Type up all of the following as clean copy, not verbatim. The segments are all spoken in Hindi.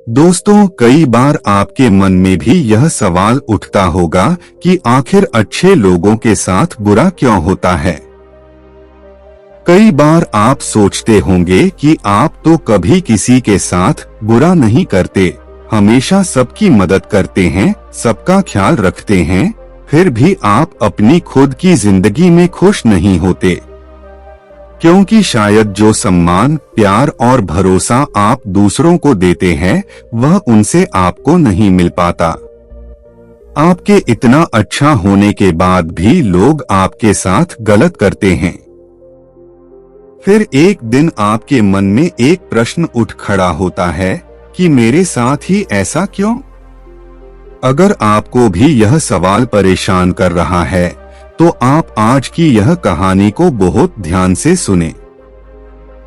दोस्तों, कई बार आपके मन में भी यह सवाल उठता होगा कि आखिर अच्छे लोगों के साथ बुरा क्यों होता है। कई बार आप सोचते होंगे कि आप तो कभी किसी के साथ बुरा नहीं करते, हमेशा सबकी मदद करते हैं, सबका ख्याल रखते हैं, फिर भी आप अपनी खुद की जिंदगी में खुश नहीं होते। क्योंकि शायद जो सम्मान, प्यार और भरोसा आप दूसरों को देते हैं वह उनसे आपको नहीं मिल पाता। आपके इतना अच्छा होने के बाद भी लोग आपके साथ गलत करते हैं। फिर एक दिन आपके मन में एक प्रश्न उठ खड़ा होता है कि मेरे साथ ही ऐसा क्यों? अगर आपको भी यह सवाल परेशान कर रहा है तो आप आज की यह कहानी को बहुत ध्यान से सुने।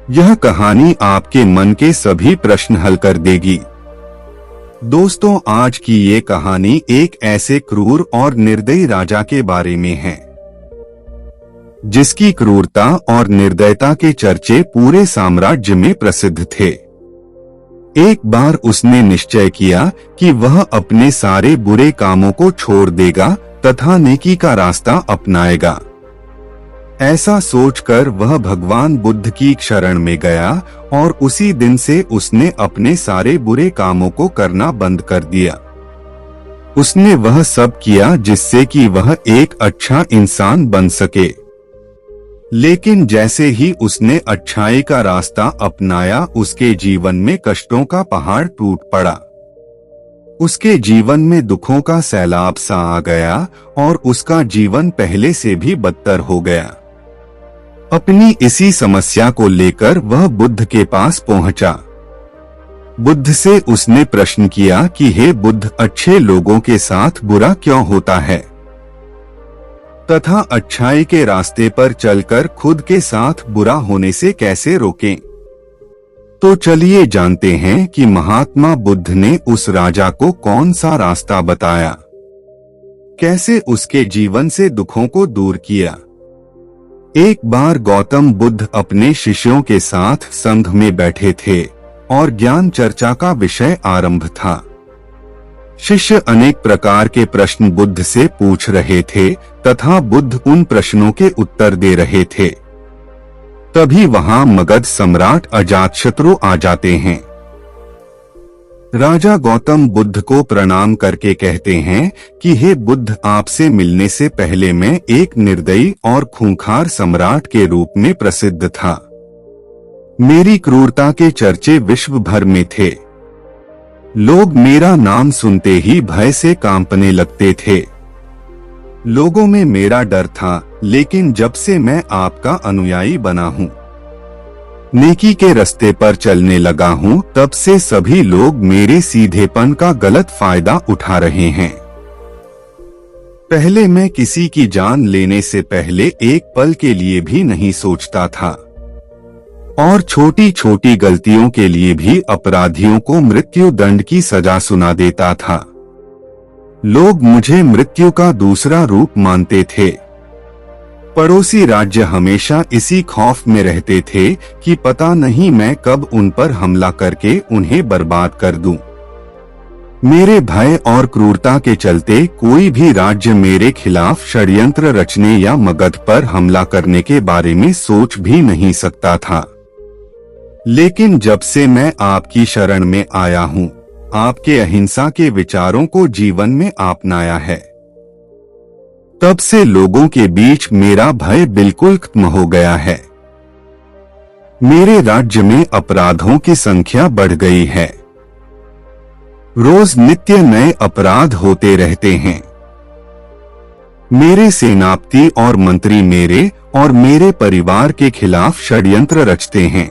यह कहानी आपके मन के सभी प्रश्न हल कर देगी। दोस्तों, आज की ये कहानी एक ऐसे क्रूर और निर्दयी राजा के बारे में है जिसकी क्रूरता और निर्दयता के चर्चे पूरे साम्राज्य में प्रसिद्ध थे। एक बार उसने निश्चय किया कि वह अपने सारे बुरे कामों को छोड़ देगा तथा नेकी का रास्ता अपनाएगा। ऐसा सोचकर वह भगवान बुद्ध की शरण में गया और उसी दिन से उसने अपने सारे बुरे कामों को करना बंद कर दिया। उसने वह सब किया जिससे कि वह एक अच्छा इंसान बन सके। लेकिन जैसे ही उसने अच्छाई का रास्ता अपनाया, उसके जीवन में कष्टों का पहाड़ टूट पड़ा। उसके जीवन में दुखों का सैलाब सा आ गया और उसका जीवन पहले से भी बदतर हो गया। अपनी इसी समस्या को लेकर वह बुद्ध के पास पहुंचा। बुद्ध से उसने प्रश्न किया कि हे बुद्ध, अच्छे लोगों के साथ बुरा क्यों होता है तथा अच्छाई के रास्ते पर चलकर खुद के साथ बुरा होने से कैसे रोकें? तो चलिए जानते हैं कि महात्मा बुद्ध ने उस राजा को कौन सा रास्ता बताया, कैसे उसके जीवन से दुखों को दूर किया। एक बार गौतम बुद्ध अपने शिष्यों के साथ संघ में बैठे थे और ज्ञान चर्चा का विषय आरंभ था। शिष्य अनेक प्रकार के प्रश्न बुद्ध से पूछ रहे थे तथा बुद्ध उन प्रश्नों के उत्तर दे रहे थे। तभी वहां मगध सम्राट अजातशत्रु आ जाते हैं। राजा गौतम बुद्ध को प्रणाम करके कहते हैं कि हे बुद्ध, आपसे मिलने से पहले मैं एक निर्दयी और खूंखार सम्राट के रूप में प्रसिद्ध था। मेरी क्रूरता के चर्चे विश्व भर में थे। लोग मेरा नाम सुनते ही भय से कांपने लगते थे। लोगों में मेरा डर था, लेकिन जब से मैं आपका अनुयायी बना हूँ, नेकी के रास्ते पर चलने लगा हूँ, तब से सभी लोग मेरे सीधेपन का गलत फायदा उठा रहे हैं। पहले मैं किसी की जान लेने से पहले एक पल के लिए भी नहीं सोचता था और छोटी छोटी गलतियों के लिए भी अपराधियों को मृत्यु दंड की सजा सुना देता था। लोग मुझे मृत्यु का दूसरा रूप मानते थे। पड़ोसी राज्य हमेशा इसी खौफ में रहते थे कि पता नहीं मैं कब उन पर हमला करके उन्हें बर्बाद कर दूं। मेरे भय और क्रूरता के चलते कोई भी राज्य मेरे खिलाफ षड्यंत्र रचने या मगध पर हमला करने के बारे में सोच भी नहीं सकता था। लेकिन जब से मैं आपकी शरण में आया हूँ, आपके अहिंसा के विचारों को जीवन में अपनाया है, तब से लोगों के बीच मेरा भय बिल्कुल खत्म हो गया है। मेरे राज्य में अपराधों की संख्या बढ़ गई है। रोज नित्य नए अपराध होते रहते हैं। मेरे सेनापति और मंत्री मेरे और मेरे परिवार के खिलाफ षड्यंत्र रचते हैं।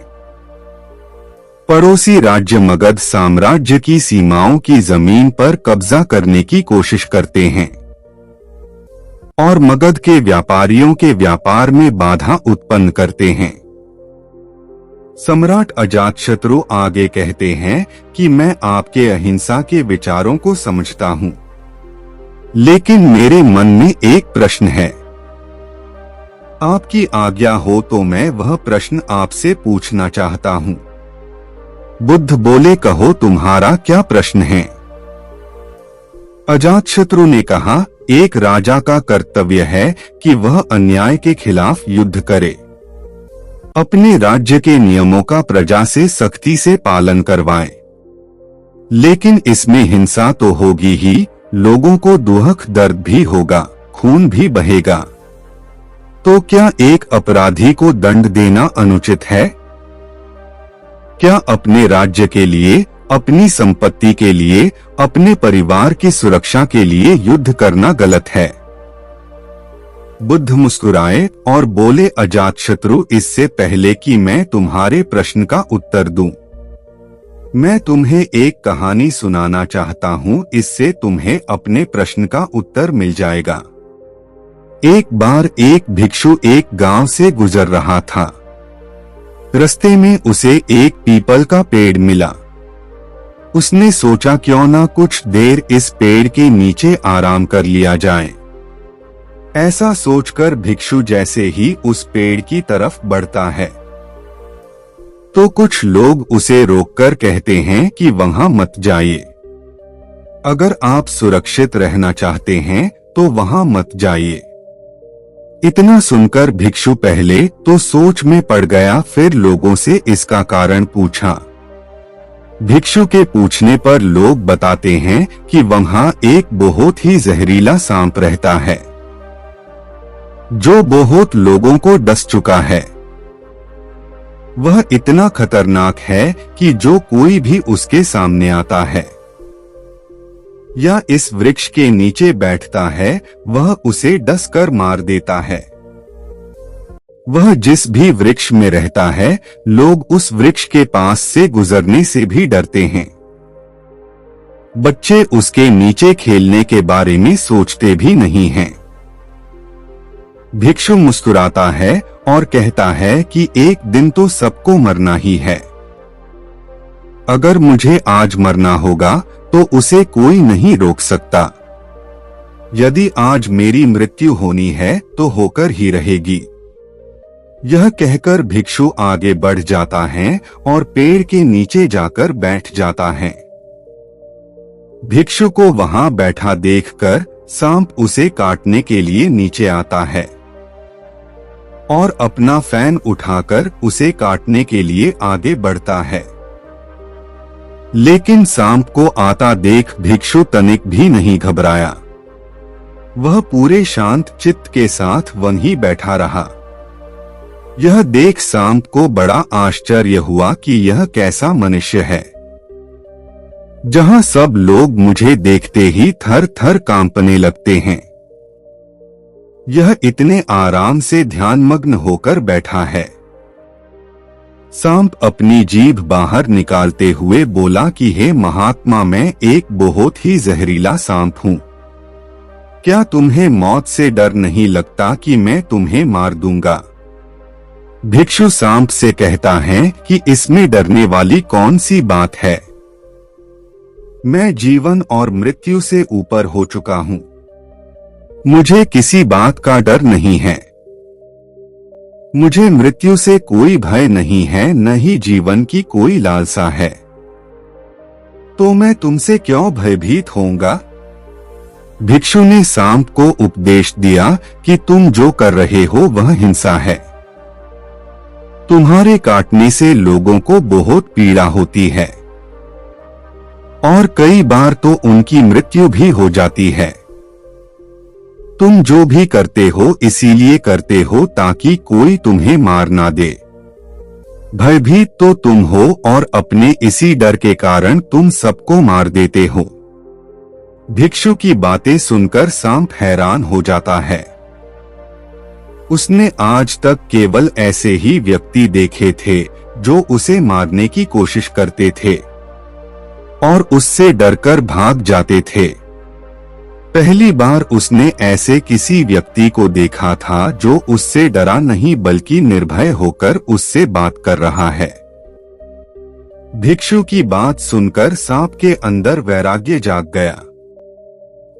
पड़ोसी राज्य मगध साम्राज्य की सीमाओं की जमीन पर कब्जा करने की कोशिश करते हैं और मगध के व्यापारियों के व्यापार में बाधा उत्पन्न करते हैं। सम्राट अजातशत्रु आगे कहते हैं कि मैं आपके अहिंसा के विचारों को समझता हूँ, लेकिन मेरे मन में एक प्रश्न है। आपकी आज्ञा हो तो मैं वह प्रश्न आपसे पूछना चाहता हूँ। बुद्ध बोले, कहो तुम्हारा क्या प्रश्न है। अजातशत्रु ने कहा, एक राजा का कर्तव्य है कि वह अन्याय के खिलाफ युद्ध करे, अपने राज्य के नियमों का प्रजा से सख्ती से पालन करवाए। लेकिन इसमें हिंसा तो होगी ही, लोगों को दुख दर्द भी होगा, खून भी बहेगा। तो क्या एक अपराधी को दंड देना अनुचित है? क्या अपने राज्य के लिए, अपनी संपत्ति के लिए, अपने परिवार की सुरक्षा के लिए युद्ध करना गलत है? बुद्ध मुस्कुराए और बोले, अजातशत्रु, इससे पहले कि मैं तुम्हारे प्रश्न का उत्तर दूं, मैं तुम्हें एक कहानी सुनाना चाहता हूं, इससे तुम्हें अपने प्रश्न का उत्तर मिल जाएगा। एक बार एक भिक्षु एक गांव से गुजर रहा था। रास्ते में उसे एक पीपल का पेड़ मिला। उसने सोचा, क्यों ना कुछ देर इस पेड़ के नीचे आराम कर लिया जाए। ऐसा सोचकर भिक्षु जैसे ही उस पेड़ की तरफ बढ़ता है तो कुछ लोग उसे रोककर कहते हैं कि वहां मत जाइए। अगर आप सुरक्षित रहना चाहते हैं तो वहां मत जाइए। इतना सुनकर भिक्षु पहले तो सोच में पड़ गया, फिर लोगों से इसका कारण पूछा। भिक्षु के पूछने पर लोग बताते हैं कि वहां एक बहुत ही जहरीला सांप रहता है, जो बहुत लोगों को डस चुका है। वह इतना खतरनाक है कि जो कोई भी उसके सामने आता है या इस वृक्ष के नीचे बैठता है, वह उसे डस कर मार देता है। वह जिस भी वृक्ष में रहता है, लोग उस वृक्ष के पास से गुजरने से भी डरते हैं। बच्चे उसके नीचे खेलने के बारे में सोचते भी नहीं हैं। भिक्षु मुस्कुराता है और कहता है कि एक दिन तो सबको मरना ही है। अगर मुझे आज मरना होगा तो उसे कोई नहीं रोक सकता। यदि आज मेरी मृत्यु होनी है तो होकर ही रहेगी। यह कहकर भिक्षु आगे बढ़ जाता है और पेड़ के नीचे जाकर बैठ जाता है। भिक्षु को वहां बैठा देखकर सांप उसे काटने के लिए नीचे आता है और अपना फैन उठाकर उसे काटने के लिए आगे बढ़ता है। लेकिन सांप को आता देख भिक्षु तनिक भी नहीं घबराया। वह पूरे शांत चित्त के साथ वहीं बैठा रहा। यह देख सांप को बड़ा आश्चर्य हुआ कि यह कैसा मनुष्य है, जहां सब लोग मुझे देखते ही थर थर कांपने लगते हैं। यह इतने आराम से ध्यानमग्न होकर बैठा है। सांप अपनी जीभ बाहर निकालते हुए बोला कि हे महात्मा, मैं एक बहुत ही जहरीला सांप हूँ। क्या तुम्हें मौत से डर नहीं लगता कि मैं तुम्हें मार दूंगा? भिक्षु सांप से कहता है कि इसमें डरने वाली कौन सी बात है? मैं जीवन और मृत्यु से ऊपर हो चुका हूँ। मुझे किसी बात का डर नहीं है। मुझे मृत्यु से कोई भय नहीं है, न ही जीवन की कोई लालसा है। तो मैं तुमसे क्यों भयभीत होऊंगा? भिक्षु ने सांप को उपदेश दिया कि तुम जो कर रहे हो वह हिंसा है। तुम्हारे काटने से लोगों को बहुत पीड़ा होती है और कई बार तो उनकी मृत्यु भी हो जाती है। तुम जो भी करते हो इसीलिए करते हो ताकि कोई तुम्हें मार ना दे। भयभीत तो तुम हो और अपने इसी डर के कारण तुम सबको मार देते हो। भिक्षु की बातें सुनकर सांप हैरान हो जाता है। उसने आज तक केवल ऐसे ही व्यक्ति देखे थे जो उसे मारने की कोशिश करते थे और उससे डरकर भाग जाते थे। पहली बार उसने ऐसे किसी व्यक्ति को देखा था जो उससे डरा नहीं बल्कि निर्भय होकर उससे बात कर रहा है। भिक्षु की बात सुनकर सांप के अंदर वैराग्य जाग गया।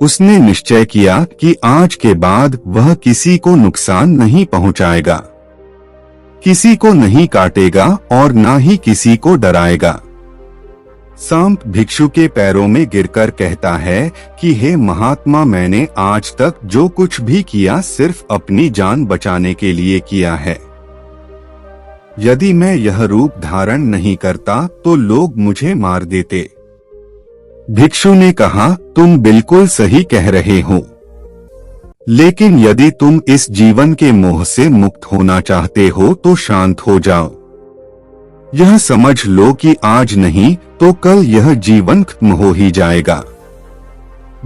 उसने निश्चय किया कि आज के बाद वह किसी को नुकसान नहीं पहुंचाएगा, किसी को नहीं काटेगा और ना ही किसी को डराएगा। सांप भिक्षु के पैरों में गिरकर कहता है कि हे महात्मा, मैंने आज तक जो कुछ भी किया सिर्फ अपनी जान बचाने के लिए किया है। यदि मैं यह रूप धारण नहीं करता तो लोग मुझे मार देते। भिक्षु ने कहा, तुम बिल्कुल सही कह रहे हो, लेकिन यदि तुम इस जीवन के मोह से मुक्त होना चाहते हो तो शांत हो जाओ। यह समझ लो कि आज नहीं तो कल यह जीवन खत्म हो ही जाएगा।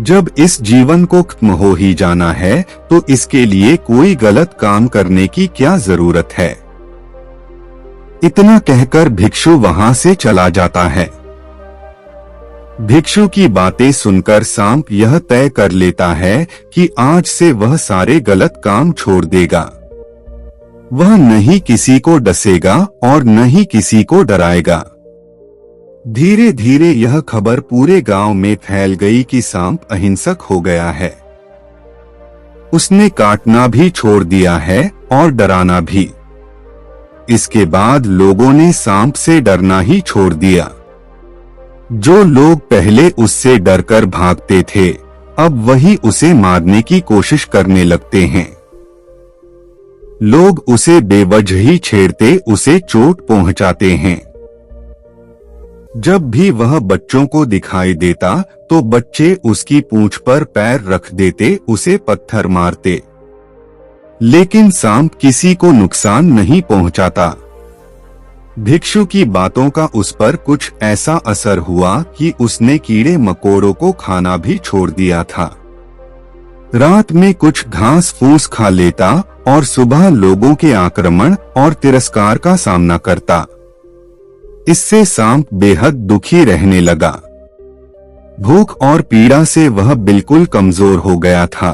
जब इस जीवन को खत्म हो ही जाना है तो इसके लिए कोई गलत काम करने की क्या जरूरत है। इतना कहकर भिक्षु वहां से चला जाता है। भिक्षु की बातें सुनकर सांप यह तय कर लेता है कि आज से वह सारे गलत काम छोड़ देगा। वह नहीं किसी को डसेगा और न ही किसी को डराएगा। धीरे धीरे यह खबर पूरे गांव में फैल गई कि सांप अहिंसक हो गया है। उसने काटना भी छोड़ दिया है और डराना भी। इसके बाद लोगों ने सांप से डरना ही छोड़ दिया। जो लोग पहले उससे डरकर भागते थे, अब वही उसे मारने की कोशिश करने लगते हैं। लोग उसे बेवजह ही छेड़ते उसे चोट पहुंचाते हैं। जब भी वह बच्चों को दिखाई देता तो बच्चे उसकी पूंछ पर पैर रख देते, उसे पत्थर मारते, लेकिन सांप किसी को नुकसान नहीं पहुंचाता। भिक्षु की बातों का उस पर कुछ ऐसा असर हुआ कि उसने कीड़े मकोड़ों को खाना भी छोड़ दिया था। रात में कुछ घास फूस खा लेता और सुबह लोगों के आक्रमण और तिरस्कार का सामना करता। इससे सांप बेहद दुखी रहने लगा। भूख और पीड़ा से वह बिल्कुल कमजोर हो गया था।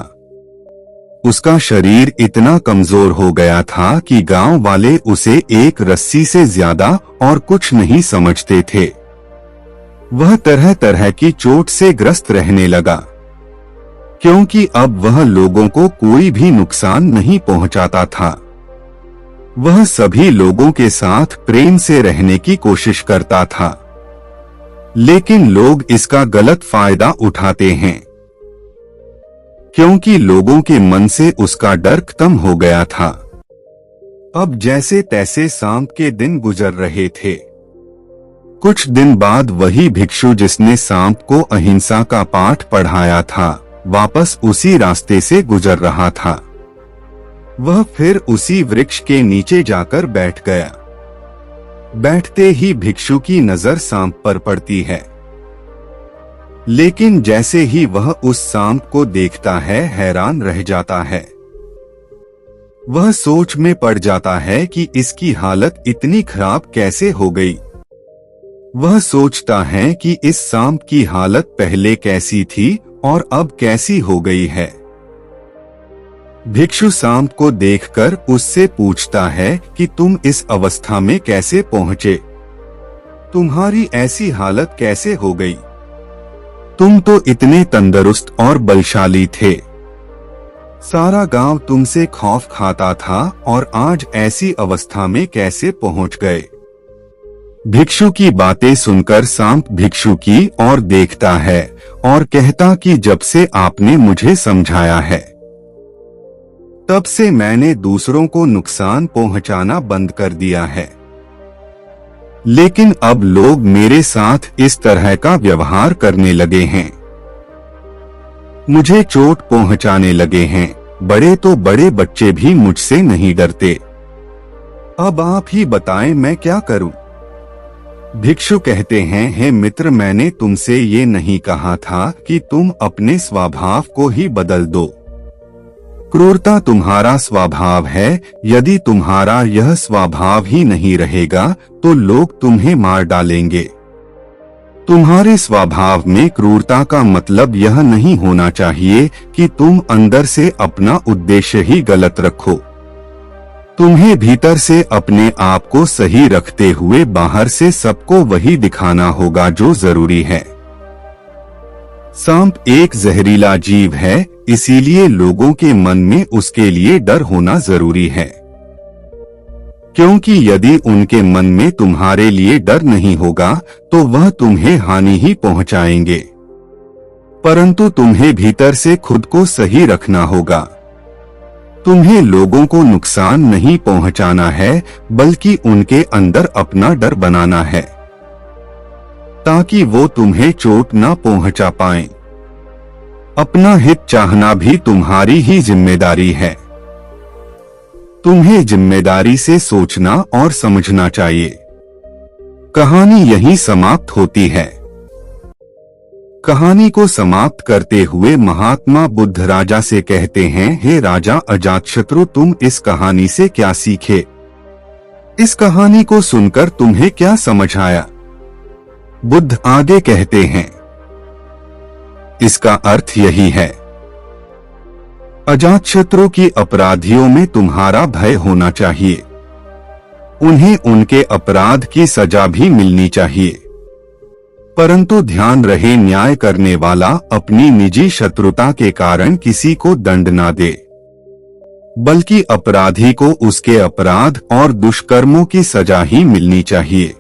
उसका शरीर इतना कमजोर हो गया था कि गांव वाले उसे एक रस्सी से ज्यादा और कुछ नहीं समझते थे। वह तरह तरह की चोट से ग्रस्त रहने लगा, क्योंकि अब वह लोगों को कोई भी नुकसान नहीं पहुंचाता था। वह सभी लोगों के साथ प्रेम से रहने की कोशिश करता था, लेकिन लोग इसका गलत फायदा उठाते हैं, क्योंकि लोगों के मन से उसका डर खत्म हो गया था। अब जैसे तैसे सांप के दिन गुजर रहे थे। कुछ दिन बाद वही भिक्षु जिसने सांप को अहिंसा का पाठ पढ़ाया था, वापस उसी रास्ते से गुजर रहा था। वह फिर उसी वृक्ष के नीचे जाकर बैठ गया। बैठते ही भिक्षु की नजर सांप पर पड़ती है, लेकिन जैसे ही वह उस सांप को देखता है हैरान रह जाता है। वह सोच में पड़ जाता है कि इसकी हालत इतनी खराब कैसे हो गई। वह सोचता है कि इस सांप की हालत पहले कैसी थी और अब कैसी हो गई है। भिक्षु सांप को देखकर उससे पूछता है कि तुम इस अवस्था में कैसे पहुंचे? तुम्हारी ऐसी हालत कैसे हो गई? तुम तो इतने तंदुरुस्त और बलशाली थे। सारा गांव तुमसे खौफ खाता था और आज ऐसी अवस्था में कैसे पहुंच गए? भिक्षु की बातें सुनकर सांप भिक्षु की ओर देखता है और कहता कि जब से आपने मुझे समझाया है, तब से मैंने दूसरों को नुकसान पहुंचाना बंद कर दिया है। लेकिन अब लोग मेरे साथ इस तरह का व्यवहार करने लगे हैं, मुझे चोट पहुंचाने लगे हैं। बड़े तो बड़े बच्चे भी मुझसे नहीं डरते। अब आप ही बताएं मैं क्या करूं? भिक्षु कहते हैं, हे मित्र, मैंने तुमसे ये नहीं कहा था कि तुम अपने स्वभाव को ही बदल दो। क्रूरता तुम्हारा स्वभाव है। यदि तुम्हारा यह स्वभाव ही नहीं रहेगा तो लोग तुम्हें मार डालेंगे। तुम्हारे स्वभाव में क्रूरता का मतलब यह नहीं होना चाहिए कि तुम अंदर से अपना उद्देश्य ही गलत रखो। तुम्हें भीतर से अपने आप को सही रखते हुए बाहर से सबको वही दिखाना होगा जो जरूरी है। सांप एक जहरीला जीव है, इसीलिए लोगों के मन में उसके लिए डर होना जरूरी है। क्योंकि यदि उनके मन में तुम्हारे लिए डर नहीं होगा तो वह तुम्हें हानि ही पहुंचाएंगे। परंतु तुम्हें भीतर से खुद को सही रखना होगा। तुम्हें लोगों को नुकसान नहीं पहुंचाना है, बल्कि उनके अंदर अपना डर बनाना है, ताकि वो तुम्हें चोट न पहुंचा पाएं। अपना हित चाहना भी तुम्हारी ही जिम्मेदारी है। तुम्हें जिम्मेदारी से सोचना और समझना चाहिए। कहानी यहीं समाप्त होती है। कहानी को समाप्त करते हुए महात्मा बुद्ध राजा से कहते हैं, हे राजा अजातशत्रु, तुम इस कहानी से क्या सीखे? इस कहानी को सुनकर तुम्हें क्या समझ आया? बुद्ध आगे कहते हैं, इसका अर्थ यही है, अजातशत्रु की अपराधियों में तुम्हारा भय होना चाहिए। उन्हें उनके अपराध की सजा भी मिलनी चाहिए। परंतु ध्यान रहे, न्याय करने वाला अपनी निजी शत्रुता के कारण किसी को दंड ना दे, बल्कि अपराधी को उसके अपराध और दुष्कर्मों की सजा ही मिलनी चाहिए।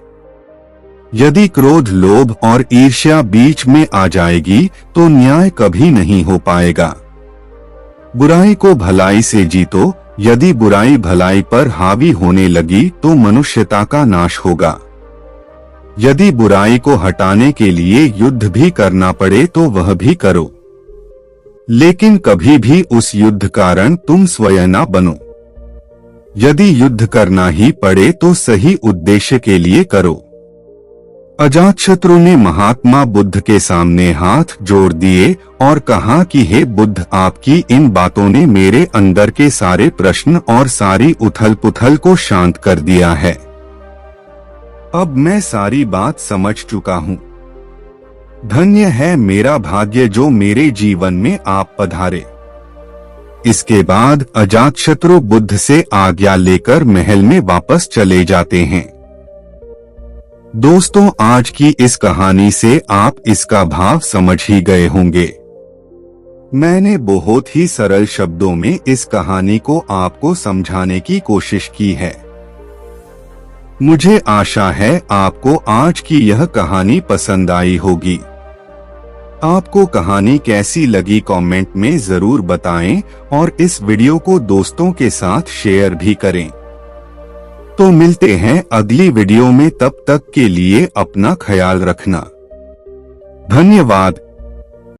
यदि क्रोध, लोभ और ईर्ष्या बीच में आ जाएगी तो न्याय कभी नहीं हो पाएगा। बुराई को भलाई से जीतो। यदि बुराई भलाई पर हावी होने लगी तो मनुष्यता का नाश होगा। यदि बुराई को हटाने के लिए युद्ध भी करना पड़े तो वह भी करो, लेकिन कभी भी उस युद्ध कारण तुम स्वयं न बनो। यदि युद्ध करना ही पड़े तो सही उद्देश्य के लिए करो। अजातशत्रु ने महात्मा बुद्ध के सामने हाथ जोड़ दिए और कहा कि हे बुद्ध, आपकी इन बातों ने मेरे अंदर के सारे प्रश्न और सारी उथल पुथल को शांत कर दिया है। अब मैं सारी बात समझ चुका हूँ। धन्य है मेरा भाग्य जो मेरे जीवन में आप पधारे। इसके बाद अजातशत्रु बुद्ध से आज्ञा लेकर महल में वापस चले जाते हैं। दोस्तों, आज की इस कहानी से आप इसका भाव समझ ही गए होंगे। मैंने बहुत ही सरल शब्दों में इस कहानी को आपको समझाने की कोशिश की है। मुझे आशा है आपको आज की यह कहानी पसंद आई होगी। आपको कहानी कैसी लगी कमेंट में जरूर बताएं और इस वीडियो को दोस्तों के साथ शेयर भी करें। तो मिलते हैं अगली वीडियो में, तब तक के लिए अपना ख्याल रखना। धन्यवाद।